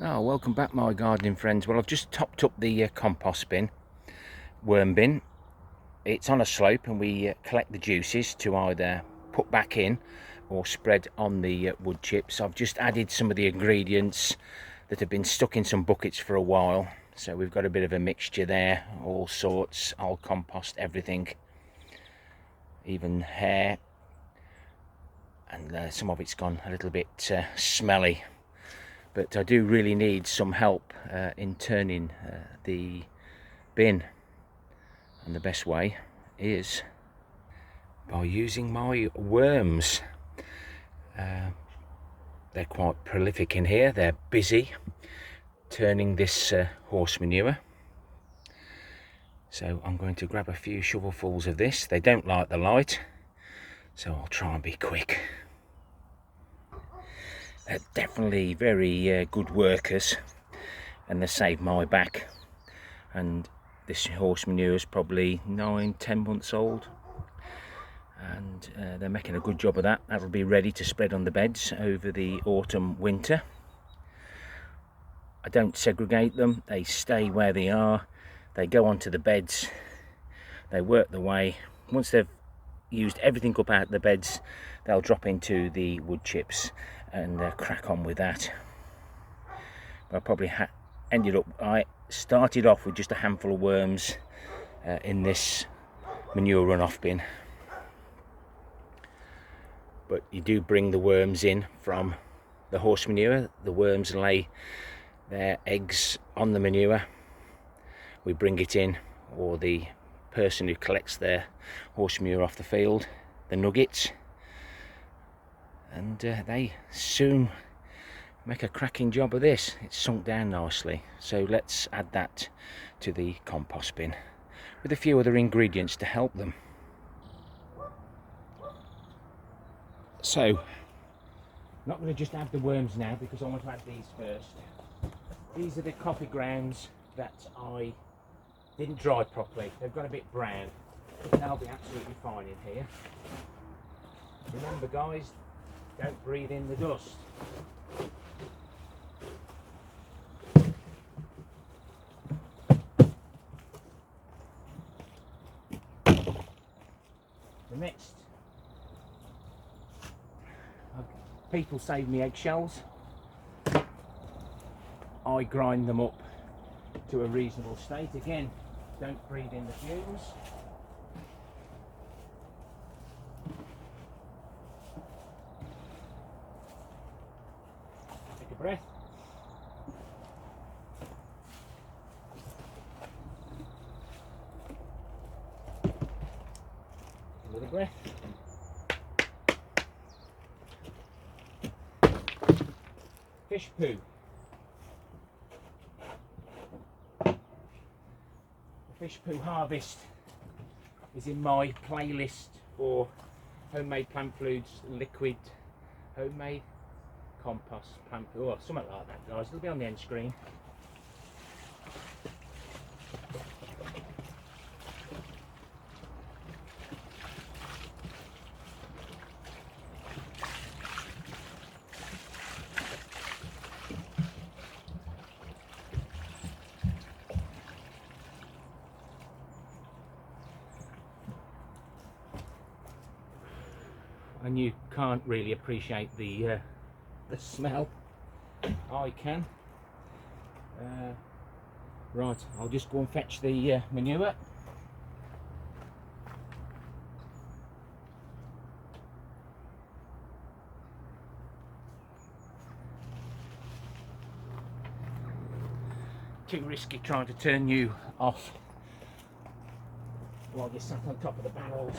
Oh, welcome back my gardening friends. Well, I've just topped up the compost bin, worm bin. It's on a slope and we collect the juices to either put back in or spread on the wood chips. I've just added some of the ingredients that have been stuck in some buckets for a while. So we've got a bit of a mixture there, all sorts. I'll compost everything, even hair, and some of it's gone a little bit smelly. But I do really need some help in turning the bin, and the best way is by using my worms. They're quite prolific in here. They're busy turning this horse manure. So I'm going to grab a few shovelfuls of this. They don't like the light, so I'll try and be quick. They're definitely very good workers, and they save my back. And this horse manure is probably 9-10 months old, and they're making a good job of that. That'll be ready to spread on the beds over the autumn winter. I don't segregate them, they stay where they are. They go onto the beds, they work their way. Once they've used everything up out the beds, they'll drop into the wood chips and crack on with that. But I probably I started off with just a handful of worms in this manure runoff bin. But you do bring the worms in from the horse manure. The worms lay their eggs on the manure. We bring it in, or the person who collects their horse manure off the field, the nuggets, and they soon make a cracking job of this. It's sunk down nicely. So let's add that to the compost bin with a few other ingredients to help them. So I'm not going to just add the worms now, because I want to add these first. These are the coffee grounds that I didn't dry properly. They've got a bit brown, but they'll be absolutely fine in here. Remember guys, don't breathe in the dust. The next, people save me eggshells. I grind them up to a reasonable state. Again, don't breathe in the fumes. Take a breath. Another breath. Fish poo. Fish poo harvest is in my playlist for homemade plant foods, liquid, homemade compost, plant food, or something like that guys. It'll be on the end screen. And you can't really appreciate the smell. I can. Right, I'll just go and fetch the manure. Too risky trying to turn you off while you're sat on top of the barrels.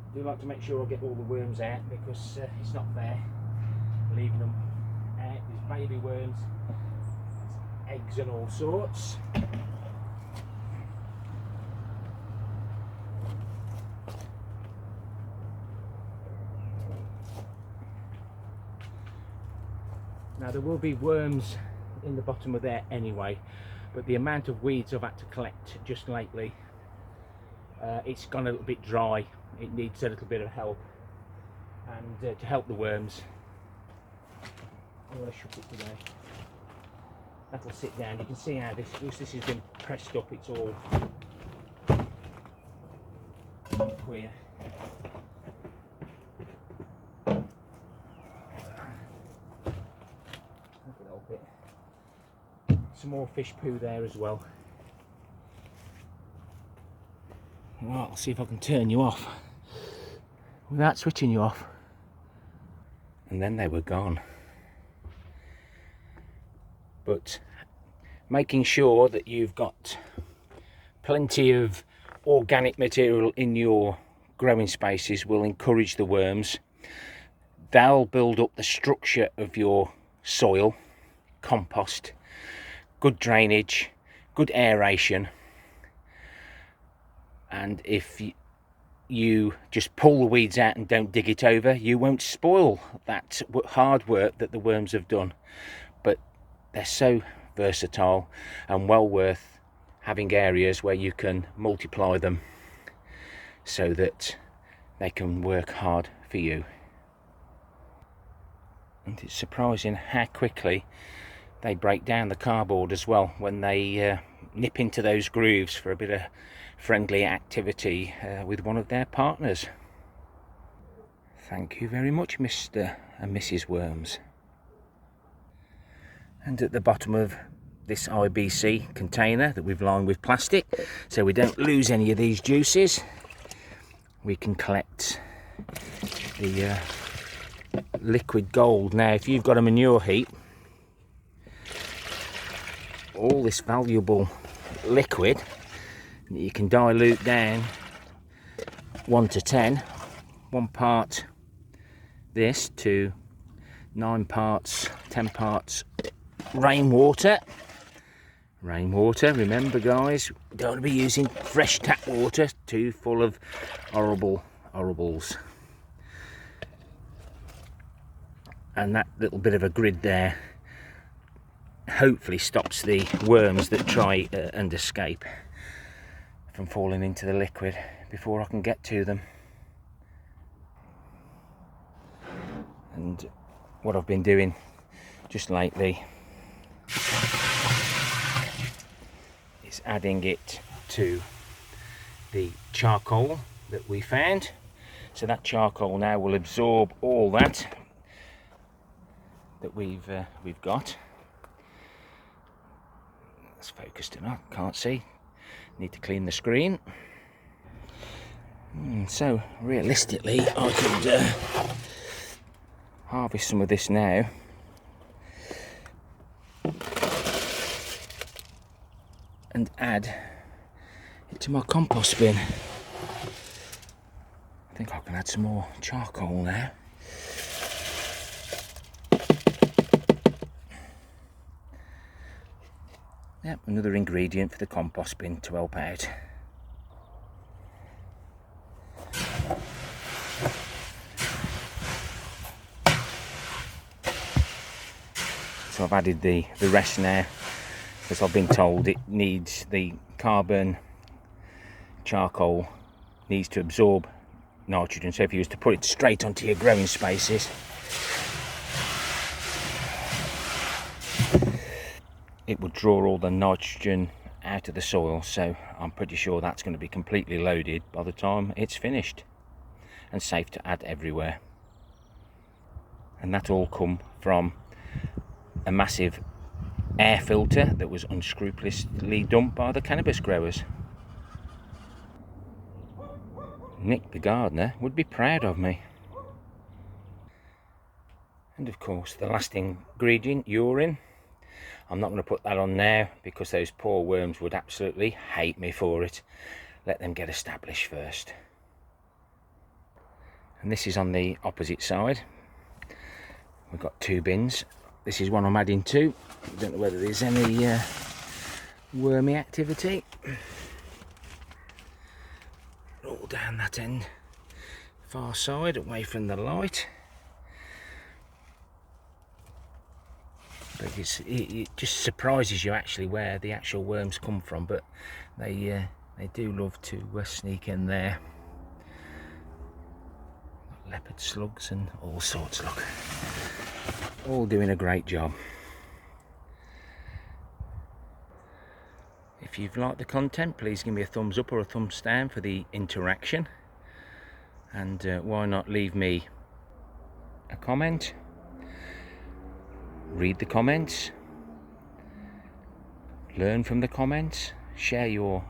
I do like to make sure I get all the worms out, because it's not fair leaving them out. There's baby worms, eggs and all sorts. Now there will be worms in the bottom of there anyway, but the amount of weeds I've had to collect just lately it's gone a little bit dry. It needs a little bit of help, and to help the worms, I'm going to shut it today. That'll sit down. You can see how this has been pressed up. It's all queer. Look at that bit. Some more fish poo there as well. Right, I'll see if I can turn you off without switching you off. And then they were gone. But making sure that you've got plenty of organic material in your growing spaces will encourage the worms. They'll build up the structure of your soil, compost, good drainage, good aeration. And if you just pull the weeds out and don't dig it over, you won't spoil that hard work that the worms have done. But they're so versatile and well worth having areas where you can multiply them so that they can work hard for you. And it's surprising how quickly they break down the cardboard as well when they nip into those grooves for a bit of friendly activity with one of their partners. Thank you very much, Mr. and Mrs. Worms. And at the bottom of this IBC container that we've lined with plastic, so we don't lose any of these juices, we can collect the liquid gold. Now, if you've got a manure heap, all this valuable liquid you can dilute down 1 to 10, 1 part this to 9 parts, 10 parts rainwater. Rainwater, remember guys, we don't want to be using fresh tap water too full of horribles. And that little bit of a grid there hopefully stops the worms that try and escape from falling into the liquid before I can get to them. And what I've been doing just lately is adding it to the charcoal that we found. So that charcoal now will absorb all that we've got. That's focused enough, can't see. Need to clean the screen. So realistically I could harvest some of this now and add it to my compost bin. I think I can add some more charcoal now. Yep, another ingredient for the compost bin to help out. So I've added the rest now, because I've been told it needs, the carbon charcoal needs to absorb nitrogen. So if you was to put it straight onto your growing spaces, it would draw all the nitrogen out of the soil. So I'm pretty sure that's going to be completely loaded by the time it's finished and safe to add everywhere. And that all come from a massive air filter that was unscrupulously dumped by the cannabis growers. Nick the gardener would be proud of me. And of course the last ingredient, urine. I'm not going to put that on now because those poor worms would absolutely hate me for it. Let them get established first. And this is on the opposite side. We've got 2 bins. This is one I'm adding to. I don't know whether there's any wormy activity. All down that end, far side, away from the light. But it just surprises you actually where the actual worms come from, but they They do love to sneak in there. Leopard slugs and all sorts, look. All doing a great job. If you've liked the content, please give me a thumbs up or a thumbs down for the interaction. And why not leave me a comment? Read the comments. Learn from the comments. Share your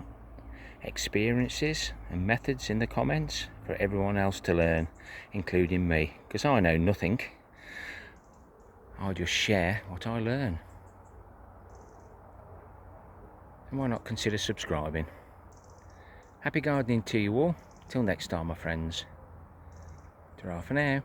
experiences and methods in the comments for everyone else to learn, including me, because I know nothing. I just share what I learn. And why not consider subscribing? Happy gardening to you all. Till next time, my friends. Ta-ra for now.